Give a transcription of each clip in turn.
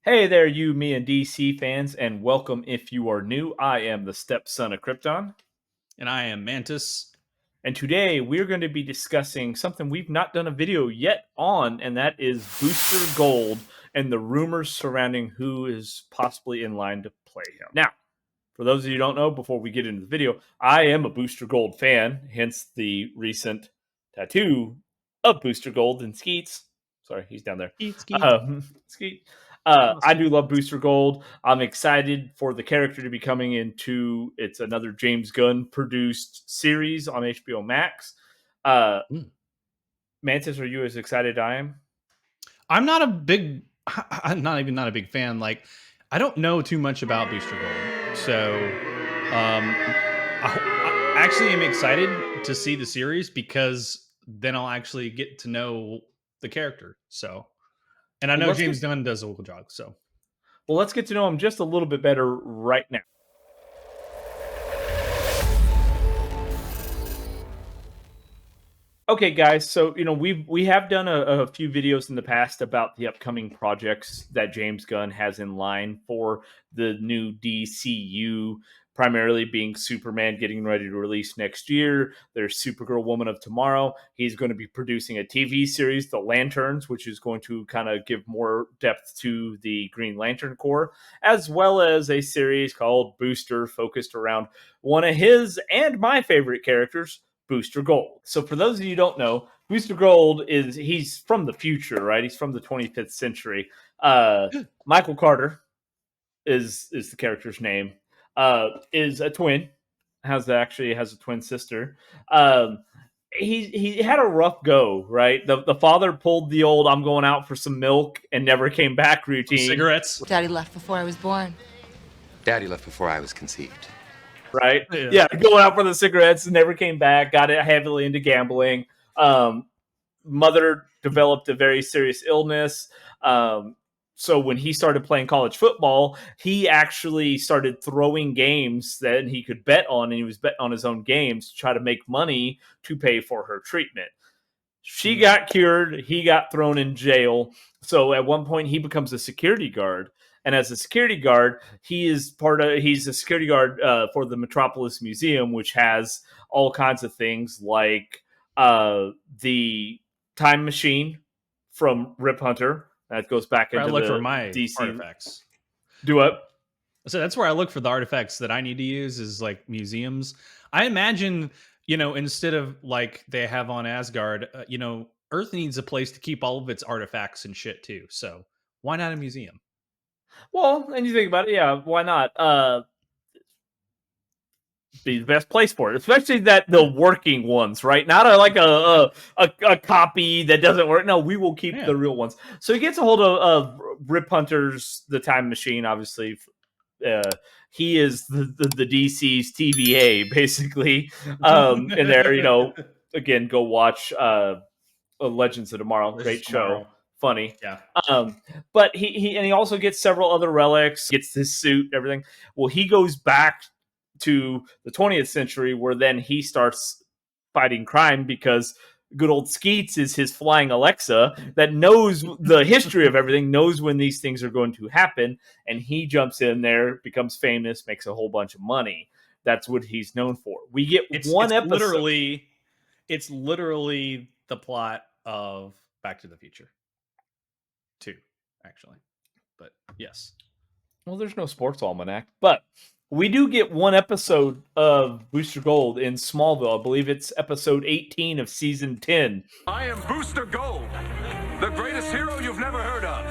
Hey there, you, me, and DC fans, and welcome if you are new. I am the stepson of Krypton, And I am Mantis. and today we're going to be discussing something we've not done a video yet on, and that is Booster Gold and the rumors surrounding who is possibly in line to play him. Now, for those of you who don't know, before we get into the video, I am a Booster Gold fan, hence the recent tattoo of Booster Gold and Skeets. Sorry, he's down there. Skeet, skeet. Skeet. Oh, I do skeet. love Booster Gold. I'm excited for the character to be coming into. It's another James Gunn produced series on HBO Max. Uh, Mm. Mantis, are you as excited as I am? I'm not a big, I'm not a big fan. Like, I don't know too much about Booster Gold. So, I actually am excited to see the series because then I'll actually get to know the character. So, and I Well, know James Gunn does a good job. So, let's get to know him just a little bit better right now. Okay, guys. So we have done a few videos in the past about the upcoming projects that James Gunn has in line for the new DCU. Primarily being Superman getting ready to release next year. There's Supergirl Woman of Tomorrow. He's going to be producing a TV series, The Lanterns, which is going to kind of give more depth to the Green Lantern Corps, as well as a series called Booster, focused around one of his and my favorite characters, Booster Gold. So for those of you who don't know, Booster Gold he's from the future, right? He's from the 25th century. Michael Carter is the character's name. Is a twin. Has a twin sister. He had a rough go, right? The father pulled the old "I'm going out for some milk" and never came back some routine. cigarettes. Daddy left before I was born. Daddy left before I was conceived. Right? Yeah. Yeah, going out for the cigarettes and never came back. Got it heavily into gambling. Mother developed a very serious illness. So when he started playing college football, he actually started throwing games that he could bet on, and he was betting on his own games to try to make money to pay for her treatment. She got cured. He got thrown in jail. So at one point, he becomes a security guard. And as a security guard, he's a security guard for the Metropolis Museum, which has all kinds of things like the time machine from Rip Hunter that goes back Where I into look for the my DC. artifacts. Do it. So that's where I look for the artifacts that I need to use is like museums. I imagine, instead of like they have on Asgard, Earth needs a place to keep all of its artifacts and shit too. So why not a museum? Well, and you think about it, yeah, why not? Be the best place for it, especially that the working ones, right? Not a copy that doesn't work. No, we will keep the real ones. So he gets a hold of Rip Hunter's The Time Machine. Obviously, he is the DC's TVA, basically. And there, again, go watch Legends of Tomorrow. Great show, funny. Yeah. But he also gets several other relics. Gets his suit, everything. Well, he goes back to the 20th century, where then he starts fighting crime because good old Skeets is his flying Alexa that knows the history of everything, knows when these things are going to happen, and he jumps in there, becomes famous, makes a whole bunch of money. That's what he's known for. We get one episode. It's literally the plot of Back to the Future 2, actually. But yes. Well, there's no sports almanac, but we do get one episode of Booster Gold in Smallville. I believe it's episode 18 of season 10. I am Booster Gold, the greatest hero you've never heard of.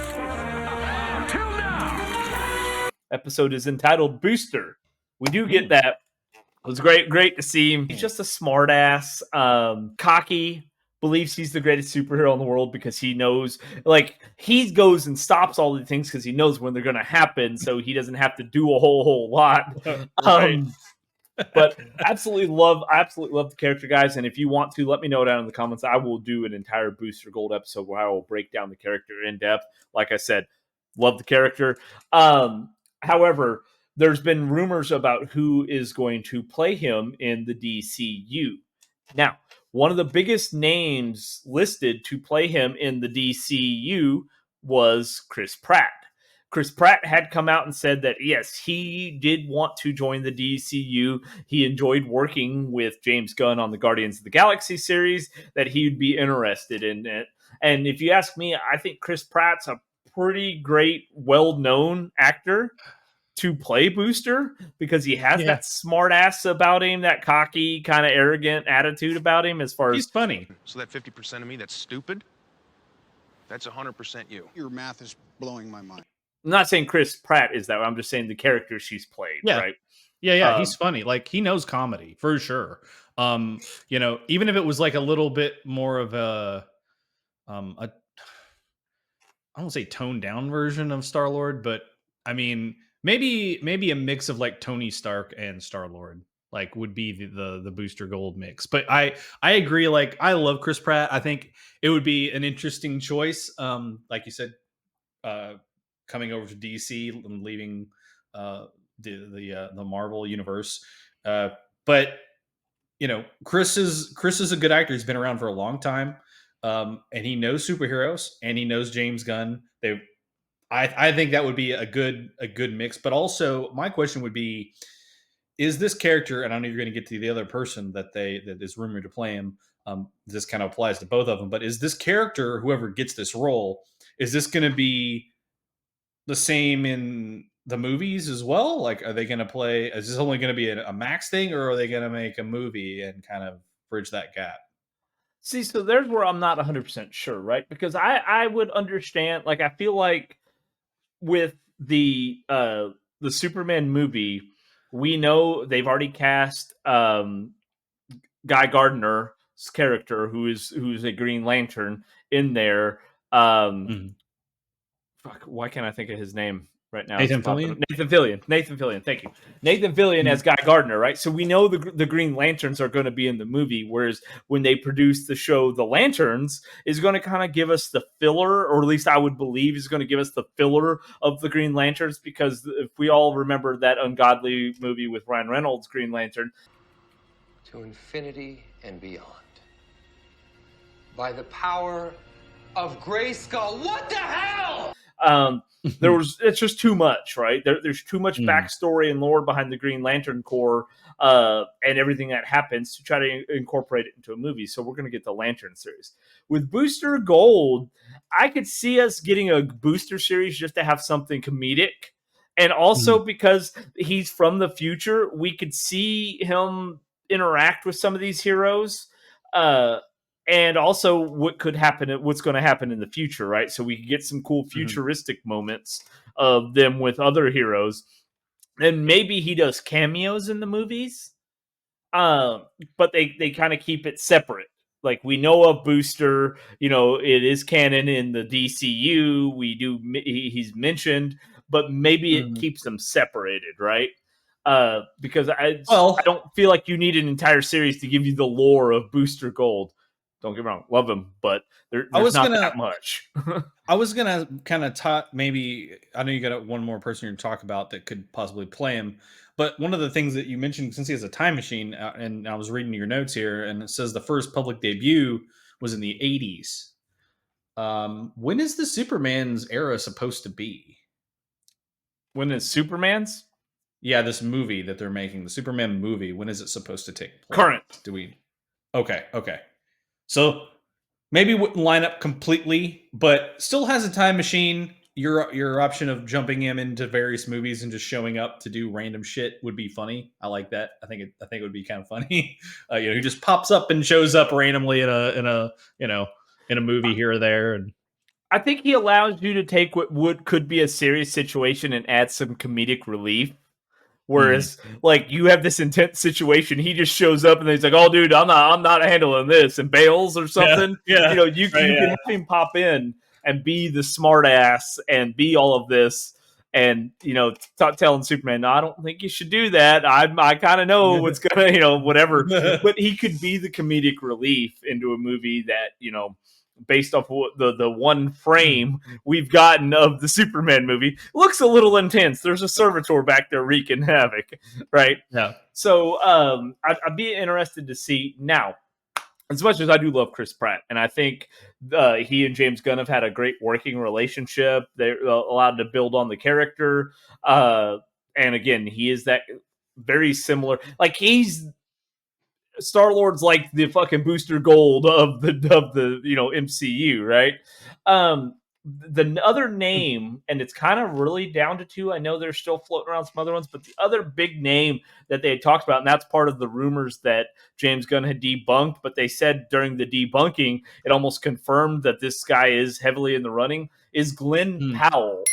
Until now. Episode is entitled Booster. We do get that. It was great to see him. He's just a smart ass, cocky, believes he's the greatest superhero in the world because he knows, like, he goes and stops all the things because he knows when they're going to happen, so he doesn't have to do a whole lot. Right. But absolutely love the character, guys. And if you want to, let me know down in the comments. I will do an entire Booster Gold episode where I will break down the character in depth. Like I said, love the character. However, there's been rumors about who is going to play him in the DCU. Now, one of the biggest names listed to play him in the DCU was Chris Pratt. Chris Pratt had come out and said that, yes, he did want to join the DCU. He enjoyed working with James Gunn on the Guardians of the Galaxy series, that he would be interested in it. And if you ask me, I think Chris Pratt's a pretty great, well-known actor to play Booster, because he has that smart ass about him, that cocky, kind of arrogant attitude about him. As far as he's funny. So that 50% of me that's stupid, that's 100% you. Your math is blowing my mind. I'm not saying Chris Pratt is that way. I'm just saying the character she's played, right? Yeah, he's funny. Like, he knows comedy for sure. You know, even if it was like a little bit more of a I won't say toned down version of Star-Lord, but I mean, maybe a mix of like Tony Stark and Star-Lord, like, would be the Booster Gold mix. But I agree. Like, I love Chris Pratt. I think it would be an interesting choice. Like you said, coming over to DC and leaving the Marvel universe. But you know, Chris is a good actor. He's been around for a long time, and he knows superheroes, and he knows James Gunn. I think that would be a good mix. But also, my question would be: is this character? And I know you're going to get to the other person that is rumored to play him. This kind of applies to both of them. But is this character, whoever gets this role, is this going to be the same in the movies as well? Like, are they going to play? Is this only going to be a Max thing, or are they going to make a movie and kind of bridge that gap? See, so there's where I'm not 100% sure, right? Because I would understand. Like, I feel like with the Superman movie, we know they've already cast Guy Gardner's character, who's a Green Lantern, in there. Fuck, why can't I think of his name right now? Nathan Fillion? Nathan Fillion, thank you. Nathan Fillion as Guy Gardner, right? So we know the Green Lanterns are going to be in the movie, whereas when they produce the show The Lanterns, is going to kind of give us the filler, or at least I would believe is going to give us the filler of the Green Lanterns, because if we all remember that ungodly movie with Ryan Reynolds, Green Lantern. To infinity and beyond. By the power of Grayskull. What the hell? It's just too much, right? There's too much backstory and lore behind the Green Lantern Corps and everything that happens to try to incorporate it into a movie. So we're going to get the Lantern series. With Booster Gold, I could see us getting a Booster series just to have something comedic. And also because he's from the future, we could see him interact with some of these heroes. And also what's going to happen in the future, right? So we can get some cool futuristic moments of them with other heroes. And maybe he does cameos in the movies. But they kind of keep it separate. Like, we know of Booster, you know, it is canon in the DCU. He's mentioned, but maybe it keeps them separated, right? Because I don't feel like you need an entire series to give you the lore of Booster Gold. Don't get me wrong, love him, but there's not that much. I was gonna kind of talk. Maybe I know you got one more person you're to talk about that could possibly play him. But one of the things that you mentioned, since he has a time machine, and I was reading your notes here, and it says the first public debut was in the 80s. When is the Superman's era supposed to be? When is Superman's? Yeah, this movie that they're making, the Superman movie. When is it supposed to take place? Current. Okay. So maybe wouldn't line up completely, but still has a time machine. Your option of jumping him into various movies and just showing up to do random shit would be funny. I like that. I think it would be kind of funny. He just pops up and shows up randomly in a movie here or there. And I think he allows you to take what could be a serious situation and add some comedic relief. Whereas, like, you have this intense situation, he just shows up and he's like, "Oh, dude, I'm not handling this," and bails or something. Yeah. You know, you can have him pop in and be the smart ass and be all of this, and telling Superman, "No, I don't think you should do that. I kind of know what's gonna, whatever." But he could be the comedic relief into a movie that, based off the one frame we've gotten of the Superman movie, looks a little intense. There's a servitor back there wreaking havoc, right? Yeah. So I'd be interested to see. Now, as much as I do love Chris Pratt, and I think he and James Gunn have had a great working relationship. They're allowed to build on the character, and again, he is that very similar. Like he's Star-Lord's like the fucking Booster Gold of the MCU, right? The other name, and it's kind of really down to two. I know they're still floating around some other ones, but the other big name that they had talked about, and that's part of the rumors that James Gunn had debunked, but they said during the debunking, it almost confirmed that this guy is heavily in the running, is Glenn Powell,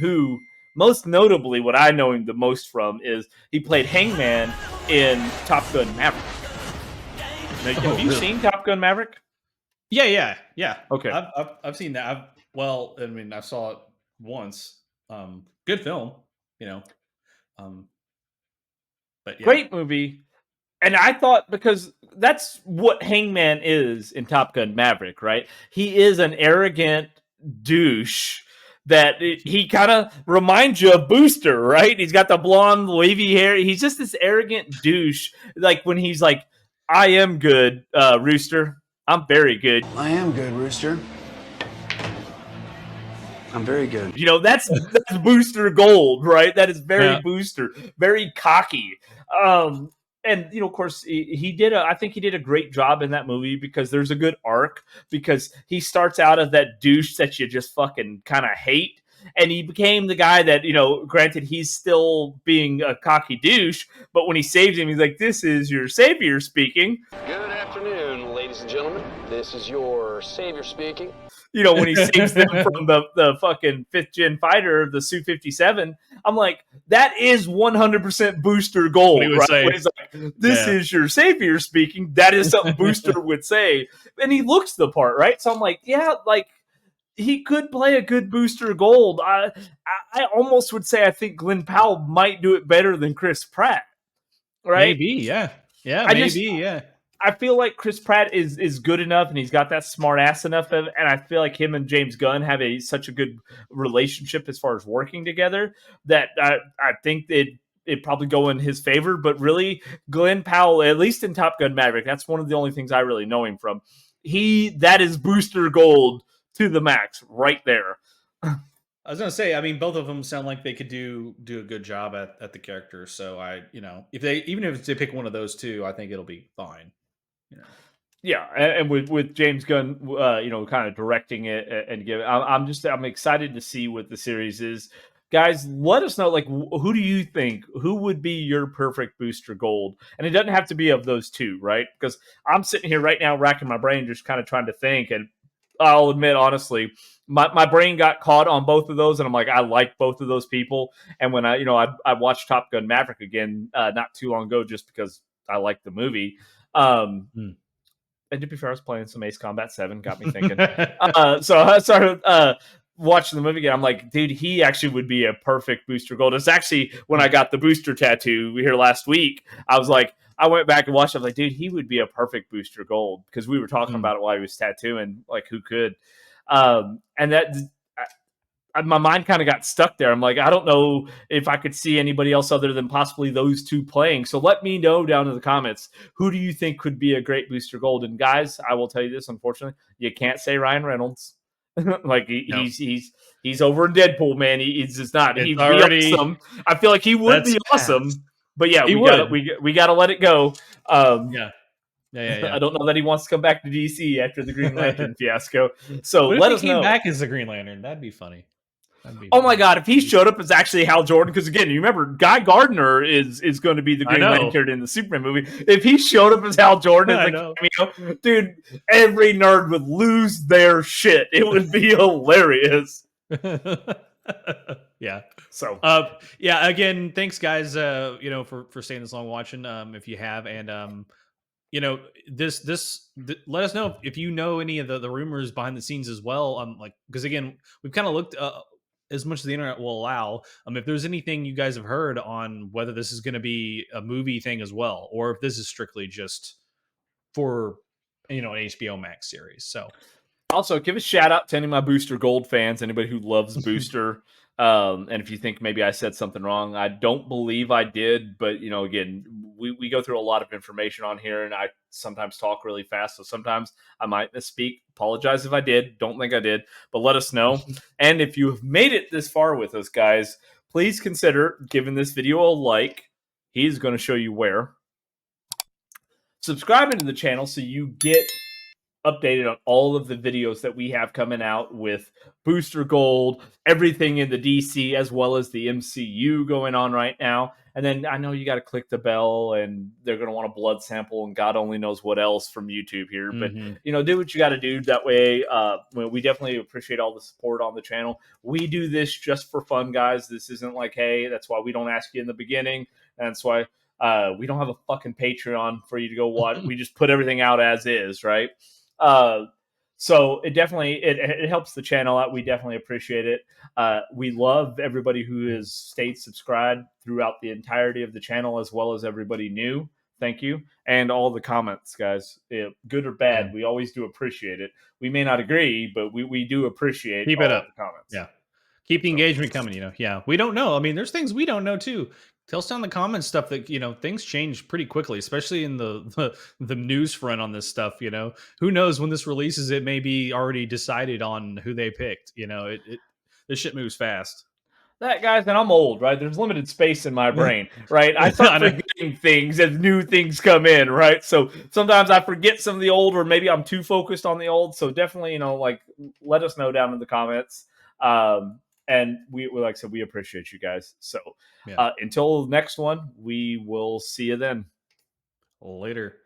who most notably, what I know him the most from is he played Hangman in Top Gun Maverick. Now, have you seen Top Gun Maverick? Yeah. Okay. I've seen that. I saw it once. Good film, but yeah. Great movie. And I thought, because that's what Hangman is in Top Gun Maverick, right? He is an arrogant douche that he kind of reminds you of Booster, right? He's got the blonde, wavy hair. He's just this arrogant douche. Like when he's like, I am good, Rooster. I'm very good. I am good, Rooster. I'm very good. That's Booster Gold, right? That is very Booster, very cocky. And of course, he did. I think he did a great job in that movie because there's a good arc. Because he starts out as that douche that you just fucking kind of hate, and he became the guy that Granted, he's still being a cocky douche, but when he saves him, he's like, "This is your savior speaking." Good afternoon, ladies and gentlemen. This is your savior speaking. When he saves them from the fucking 5th gen fighter, the Su-57, I'm like, that is 100% Booster Gold, right? When he's like, this is your savior speaking. That is something Booster would say. And he looks the part, right? So I'm like, yeah, like, he could play a good Booster Gold. I almost would say I think Glenn Powell might do it better than Chris Pratt, right? Maybe, yeah. I feel like Chris Pratt is good enough, and he's got that smart ass enough, and I feel like him and James Gunn have such a good relationship as far as working together that I think it'd probably go in his favor. But really, Glenn Powell, at least in Top Gun Maverick, that's one of the only things I really know him from. That is Booster Gold to the max, right there. I was gonna say, I mean, both of them sound like they could do a good job at the character. So if they pick one of those two, I think it'll be fine. Yeah, and with James Gunn, kind of directing it and giving, I'm excited to see what the series is. Guys, let us know, like, who do you think, who would be your perfect Booster Gold? And it doesn't have to be of those two, right? Because I'm sitting here right now racking my brain, just kind of trying to think, and I'll admit, honestly, my brain got caught on both of those, and I'm like, I like both of those people. And when I watched Top Gun Maverick again not too long ago, just because I like the movie. And to be fair, I was playing some Ace Combat 7, got me thinking. So I started watching the movie again. I'm like, dude, he actually would be a perfect Booster Gold. It's actually when I got the Booster tattoo here last week, I was like, I went back and watched it. I was like, dude, he would be a perfect Booster Gold, because we were talking about it while he was tattooing, like, who could. And that my mind kind of got stuck there. I'm like, I don't know if I could see anybody else other than possibly those two playing. So let me know down in the comments, who do you think could be a great Booster Gold? And guys, I will tell you this, unfortunately, you can't say Ryan Reynolds. Like he's over in Deadpool, man. He's just not. He'd be awesome. I feel like he would be awesome. But yeah, we gotta let it go. Yeah. I don't know that he wants to come back to DC after the Green Lantern fiasco. So let us know. Came back as the Green Lantern, that'd be funny. Oh my god, if he showed up as actually Hal Jordan, because again, you remember Guy Gardner is going to be the Green Lantern in the Superman movie. If he showed up as Hal Jordan as a cameo, dude, every nerd would lose their shit. It would be hilarious. Yeah. So again, thanks guys for staying this long watching, if you have, and let us know if you know any of the rumors behind the scenes as well, because again, we've kind of looked as much as the internet will allow, if there's anything you guys have heard on whether this is going to be a movie thing as well, or if this is strictly just for an HBO Max series. So also give a shout out to any of my Booster Gold fans, anybody who loves Booster. And if you think maybe I said something wrong, I don't believe I did, but again, we go through a lot of information on here, and I sometimes talk really fast, so sometimes I might misspeak. Apologize if I did. Don't think I did, but let us know. And if you've made it this far with us, guys, please consider giving this video a like. He's going to show you where. Subscribing to the channel so you get updated on all of the videos that we have coming out with Booster Gold, everything in the DC as well as the MCU going on right now. And then I know you got to click the bell, and they're going to want a blood sample and God only knows what else from YouTube here. But, do what you got to do. That way, we definitely appreciate all the support on the channel. We do this just for fun, guys. This isn't like, hey, that's why we don't ask you in the beginning. That's why we don't have a fucking Patreon for you to go watch. We just put everything out as is, right? So it definitely it helps the channel out. We definitely appreciate it. We love everybody who has stayed subscribed throughout the entirety of the channel, as well as everybody new. Thank you. And all the comments, guys, good or bad, we always do appreciate it. We may not agree, but we do appreciate Keep all it up. the comments. Yeah. Keep the engagement coming, Yeah. We don't know. I mean, there's things we don't know too. Tell us down in the comments stuff that, things change pretty quickly, especially in the news front on this stuff, Who knows when this releases, it may be already decided on who they picked. This shit moves fast. That, guys, and I'm old, right? There's limited space in my brain, right? I start forgetting things as new things come in, right? So sometimes I forget some of the old, or maybe I'm too focused on the old. So definitely, let us know down in the comments. And we like I said, we appreciate you guys. So until next one, we will see you then. Later.